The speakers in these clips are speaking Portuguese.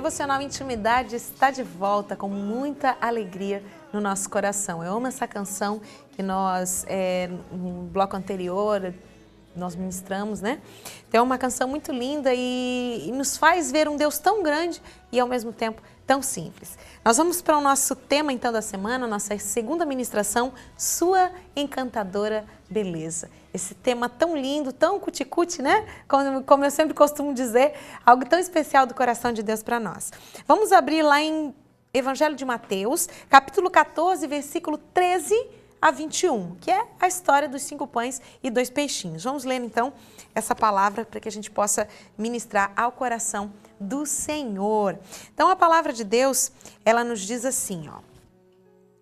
Devocional Intimidade está de volta com muita alegria no nosso coração. Eu amo essa canção que nós, no bloco anterior, nós ministramos, né? Então é uma canção muito linda e nos faz ver um Deus tão grande e ao mesmo tempo tão simples. Nós vamos para o nosso tema então da semana, nossa segunda ministração, Sua Encantadora Beleza. Esse tema tão lindo, tão cuti-cuti, né? Como eu sempre costumo dizer, algo tão especial do coração de Deus para nós. Vamos abrir lá em Evangelho de Mateus, capítulo 14, versículo 13 a 21, que é a história dos 5 pães e 2 peixinhos. Vamos ler então essa palavra para que a gente possa ministrar ao coração do Senhor. Então a palavra de Deus, ela nos diz assim, ó.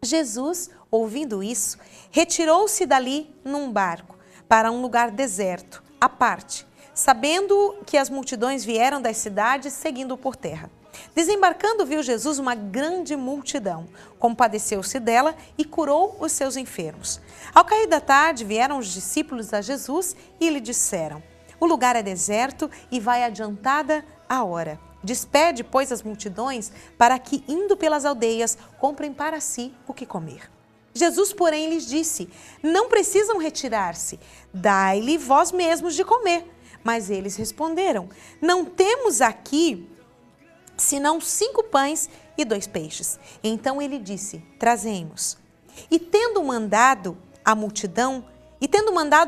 Jesus, ouvindo isso, retirou-se dali num barco para um lugar deserto, à parte, sabendo que as multidões vieram das cidades seguindo-o por terra. Desembarcando, viu Jesus uma grande multidão, compadeceu-se dela e curou os seus enfermos. Ao cair da tarde, vieram os discípulos a Jesus e lhe disseram: o lugar é deserto e vai adiantada a hora. Despede, pois, as multidões para que, indo pelas aldeias, comprem para si o que comer. Jesus, porém, lhes disse: não precisam retirar-se, dai-lhe vós mesmos de comer. Mas eles responderam: não temos aqui senão 5 pães e 2 peixes. Então ele disse: trazemos. E tendo mandado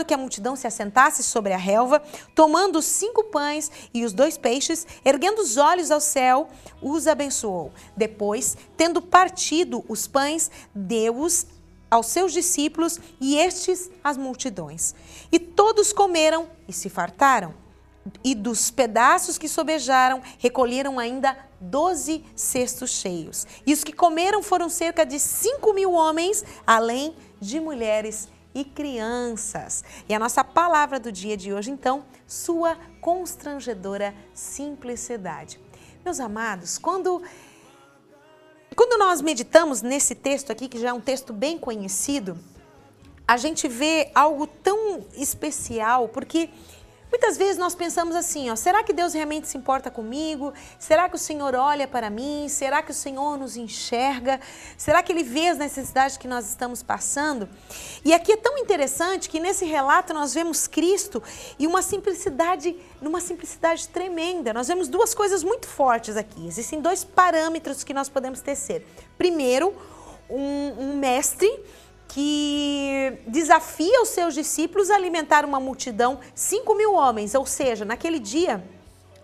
que a multidão se assentasse sobre a relva, tomando os 5 pães e os 2 peixes, erguendo os olhos ao céu, os abençoou. Depois, tendo partido os pães, deu-os aos seus discípulos e estes às multidões. E todos comeram e se fartaram. E dos pedaços que sobejaram, recolheram ainda 12 cestos cheios. E os que comeram foram cerca de 5.000 homens, além de mulheres e crianças. E a nossa palavra do dia de hoje, então, sua constrangedora simplicidade. Meus amados, quando nós meditamos nesse texto aqui, que já é um texto bem conhecido, a gente vê algo tão especial, porque muitas vezes nós pensamos assim, ó, será que Deus realmente se importa comigo? Será que o Senhor olha para mim? Será que o Senhor nos enxerga? Será que Ele vê as necessidades que nós estamos passando? E aqui é tão interessante que nesse relato nós vemos Cristo e numa simplicidade tremenda. Nós vemos 2 coisas muito fortes aqui. Existem 2 parâmetros que nós podemos tecer. Primeiro, um mestre que desafia os seus discípulos a alimentar uma multidão, 5.000 homens, ou seja, naquele dia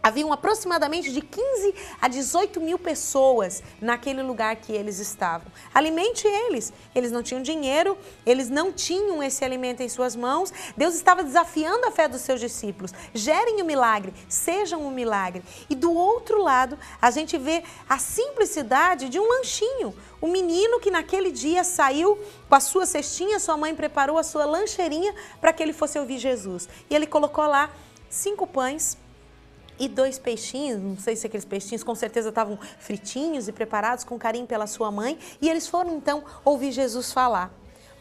haviam aproximadamente de 15 a 18 mil pessoas naquele lugar que eles estavam. Alimente eles. Eles não tinham dinheiro, eles não tinham esse alimento em suas mãos. Deus estava desafiando a fé dos seus discípulos. Gerem o milagre, sejam um milagre. E do outro lado, a gente vê a simplicidade de um lanchinho. O menino que naquele dia saiu com a sua cestinha, sua mãe preparou a sua lancheirinha para que ele fosse ouvir Jesus. E ele colocou lá 5 pães e 2 peixinhos, não sei se aqueles peixinhos com certeza estavam fritinhos e preparados com carinho pela sua mãe, e eles foram então ouvir Jesus falar.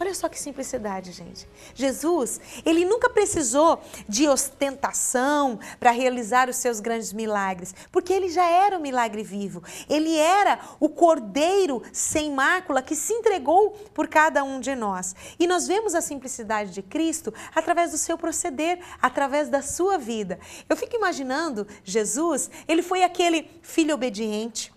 Olha só que simplicidade, gente. Jesus, ele nunca precisou de ostentação para realizar os seus grandes milagres, porque ele já era o milagre vivo. Ele era o Cordeiro sem mácula que se entregou por cada um de nós. E nós vemos a simplicidade de Cristo através do seu proceder, através da sua vida. Eu fico imaginando Jesus, ele foi aquele filho obediente.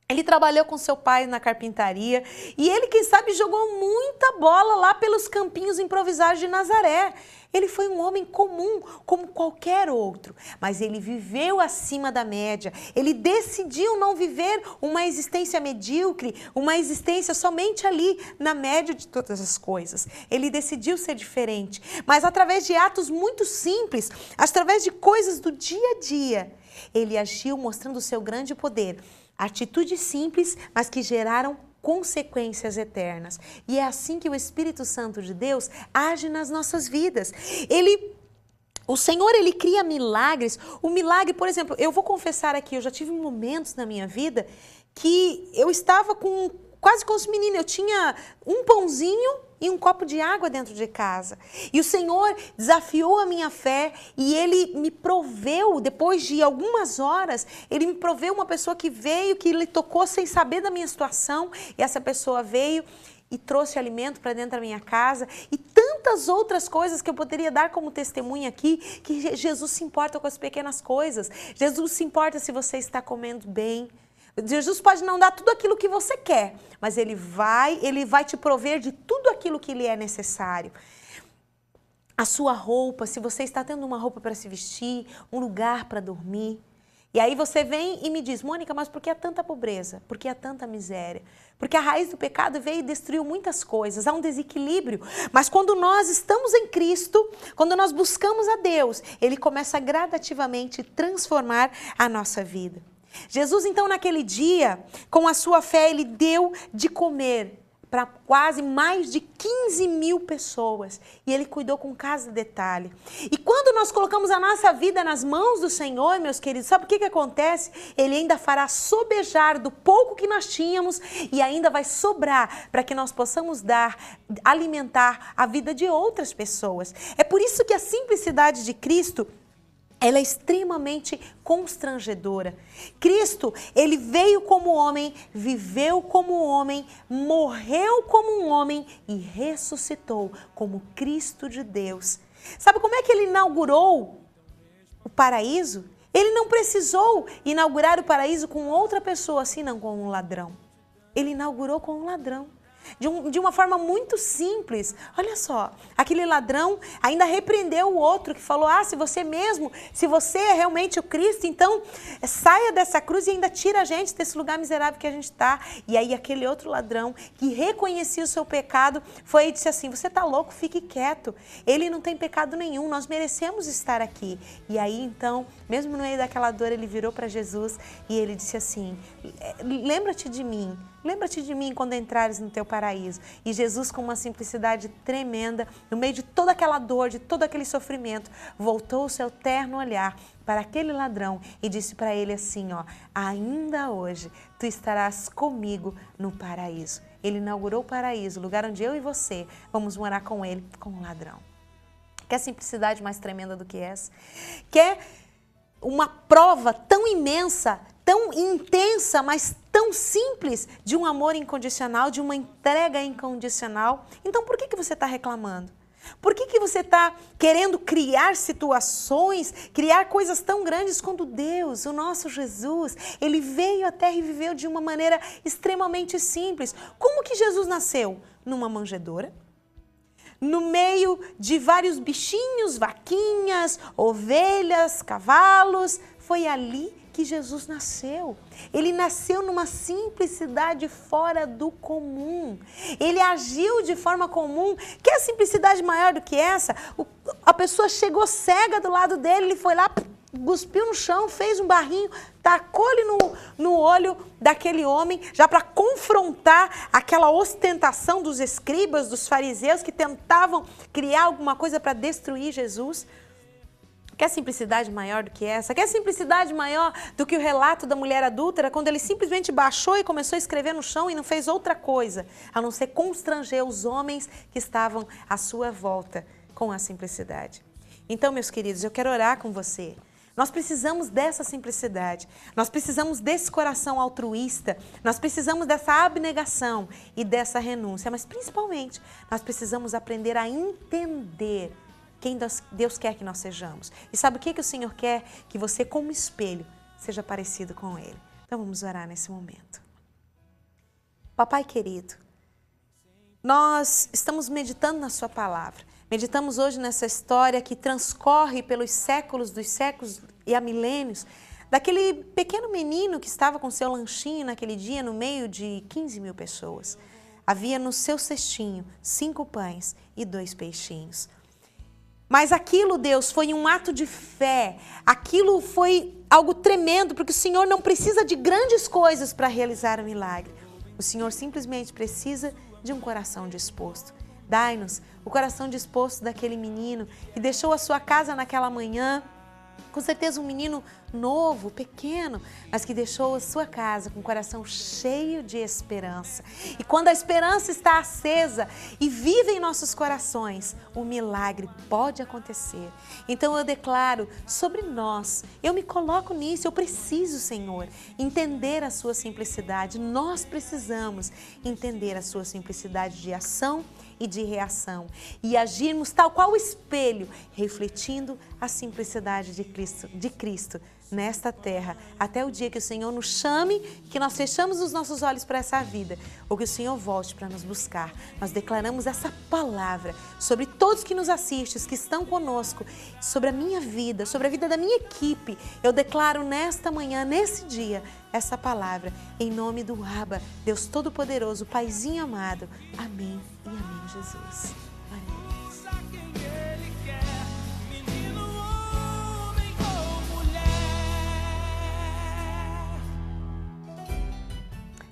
Ele trabalhou com seu pai na carpintaria e ele, quem sabe, jogou muita bola lá pelos campinhos improvisados de Nazaré. Ele foi um homem comum, como qualquer outro, mas ele viveu acima da média. Ele decidiu não viver uma existência medíocre, uma existência somente ali na média de todas as coisas. Ele decidiu ser diferente, mas através de atos muito simples, através de coisas do dia a dia, ele agiu mostrando o seu grande poder. Atitudes simples, mas que geraram consequências eternas. E é assim que o Espírito Santo de Deus age nas nossas vidas. O Senhor, ele cria milagres. O milagre, por exemplo, eu vou confessar aqui, eu já tive momentos na minha vida que eu estava com quase com os meninos, eu tinha um pãozinho e um copo de água dentro de casa. E o Senhor desafiou a minha fé e Ele me proveu, depois de algumas horas, Ele me proveu uma pessoa que veio, que Ele tocou sem saber da minha situação, e essa pessoa veio e trouxe alimento para dentro da minha casa, e tantas outras coisas que eu poderia dar como testemunha aqui, que Jesus se importa com as pequenas coisas. Jesus se importa se você está comendo bem. Jesus pode não dar tudo aquilo que você quer, mas Ele vai te prover de tudo aquilo que lhe é necessário. A sua roupa, se você está tendo uma roupa para se vestir, um lugar para dormir. E aí você vem e me diz, Mônica, mas por que há tanta pobreza? Por que há tanta miséria? Porque a raiz do pecado veio e destruiu muitas coisas, há um desequilíbrio. Mas quando nós estamos em Cristo, quando nós buscamos a Deus, Ele começa gradativamente a transformar a nossa vida. Jesus, então, naquele dia, com a sua fé, Ele deu de comer para quase mais de 15 mil pessoas. E Ele cuidou com cada detalhe. E quando nós colocamos a nossa vida nas mãos do Senhor, meus queridos, sabe o que acontece? Ele ainda fará sobejar do pouco que nós tínhamos e ainda vai sobrar para que nós possamos alimentar a vida de outras pessoas. É por isso que a simplicidade de Cristo, ela é extremamente constrangedora. Cristo, Ele veio como homem, viveu como homem, morreu como um homem e ressuscitou como Cristo de Deus. Sabe como é que Ele inaugurou o paraíso? Ele não precisou inaugurar o paraíso com outra pessoa, senão com um ladrão. Ele inaugurou com um ladrão. De uma forma muito simples. Olha só, aquele ladrão ainda repreendeu o outro que falou, se você é realmente o Cristo, então saia dessa cruz e ainda tira a gente desse lugar miserável que a gente está. E aí aquele outro ladrão que reconhecia o seu pecado foi e disse assim, você está louco, fique quieto. Ele não tem pecado nenhum, nós merecemos estar aqui. E aí então, mesmo no meio daquela dor, ele virou para Jesus e ele disse assim, lembra-te de mim. Lembra-te de mim quando entrares no teu paraíso. E Jesus, com uma simplicidade tremenda, no meio de toda aquela dor, de todo aquele sofrimento, voltou o seu terno olhar para aquele ladrão e disse para ele assim, ainda hoje tu estarás comigo no paraíso. Ele inaugurou o paraíso, o lugar onde eu e você vamos morar com ele, com o ladrão. Quer simplicidade mais tremenda do que essa? Quer uma prova tão imensa, tão intensa, mas tão simples de um amor incondicional, de uma entrega incondicional? Então por que você está reclamando? Por que você está querendo criar situações, criar coisas tão grandes quando Deus, o nosso Jesus, Ele veio à terra e viveu de uma maneira extremamente simples? Como que Jesus nasceu? Numa manjedoura? No meio de vários bichinhos, vaquinhas, ovelhas, cavalos? Foi ali que Jesus nasceu. Ele nasceu numa simplicidade fora do comum. Ele agiu de forma comum. Quer simplicidade maior do que essa? A pessoa chegou cega do lado dele, ele foi lá, cuspiu no chão, fez um barrinho, tacou-lhe no olho daquele homem, já para confrontar aquela ostentação dos escribas, dos fariseus, que tentavam criar alguma coisa para destruir Jesus. Quer simplicidade maior do que essa? Quer simplicidade maior do que o relato da mulher adúltera, quando ele simplesmente baixou e começou a escrever no chão e não fez outra coisa, a não ser constranger os homens que estavam à sua volta com a simplicidade? Então, meus queridos, eu quero orar com você. Nós precisamos dessa simplicidade, nós precisamos desse coração altruísta, nós precisamos dessa abnegação e dessa renúncia, mas principalmente nós precisamos aprender a entender quem Deus quer que nós sejamos. E sabe o que o Senhor quer? Que você, como espelho, seja parecido com Ele. Então vamos orar nesse momento. Papai querido, nós estamos meditando na sua palavra. Meditamos hoje nessa história que transcorre pelos séculos dos séculos e há milênios, daquele pequeno menino que estava com seu lanchinho naquele dia no meio de 15 mil pessoas. Havia no seu cestinho 5 pães e 2 peixinhos. Mas aquilo, Deus, foi um ato de fé, aquilo foi algo tremendo, porque o Senhor não precisa de grandes coisas para realizar o milagre. O Senhor simplesmente precisa de um coração disposto. Dai-nos o coração disposto daquele menino que deixou a sua casa naquela manhã, com certeza um menino novo, pequeno, mas que deixou a sua casa com o coração cheio de esperança. E quando a esperança está acesa e vive em nossos corações, o milagre pode acontecer. Então eu declaro sobre nós, eu me coloco nisso, eu preciso, Senhor, entender a sua simplicidade. Nós precisamos entender a sua simplicidade de ação e de reação e agirmos tal qual o espelho, refletindo a simplicidade de Cristo nesta terra, até o dia que o Senhor nos chame, que nós fechamos os nossos olhos para essa vida, ou que o Senhor volte para nos buscar. Nós declaramos essa palavra sobre todos que nos assistem, os que estão conosco, sobre a minha vida, sobre a vida da minha equipe. Eu declaro nesta manhã, nesse dia, essa palavra, em nome do Abba, Deus Todo-Poderoso, Paizinho amado. Amém e amém, Jesus. Glória a Deus.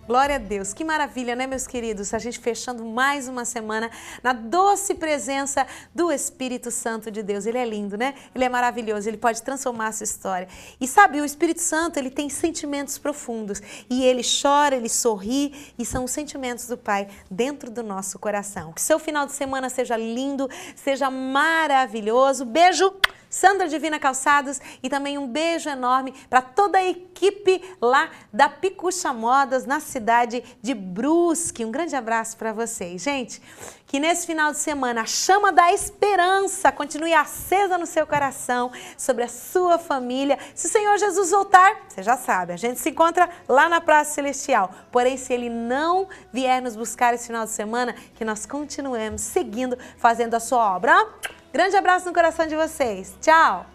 Glória a Deus, que maravilha, né, meus queridos? A gente fechando mais uma semana na doce presença do Espírito Santo de Deus. Ele é lindo, né? Ele é maravilhoso, ele pode transformar a sua história. E sabe, o Espírito Santo, ele tem sentimentos profundos. E ele chora, ele sorri, e são os sentimentos do Pai dentro do nosso coração. Que seu final de semana seja lindo, seja maravilhoso. Beijo! Sandra Divina Calçados, e também um beijo enorme para toda a equipe lá da Picucha Modas, na cidade de Brusque. Um grande abraço para vocês. Gente, que nesse final de semana a chama da esperança continue acesa no seu coração, sobre a sua família. Se o Senhor Jesus voltar, você já sabe, a gente se encontra lá na Praça Celestial. Porém, se Ele não vier nos buscar esse final de semana, que nós continuemos seguindo, fazendo a sua obra. Grande abraço no coração de vocês. Tchau!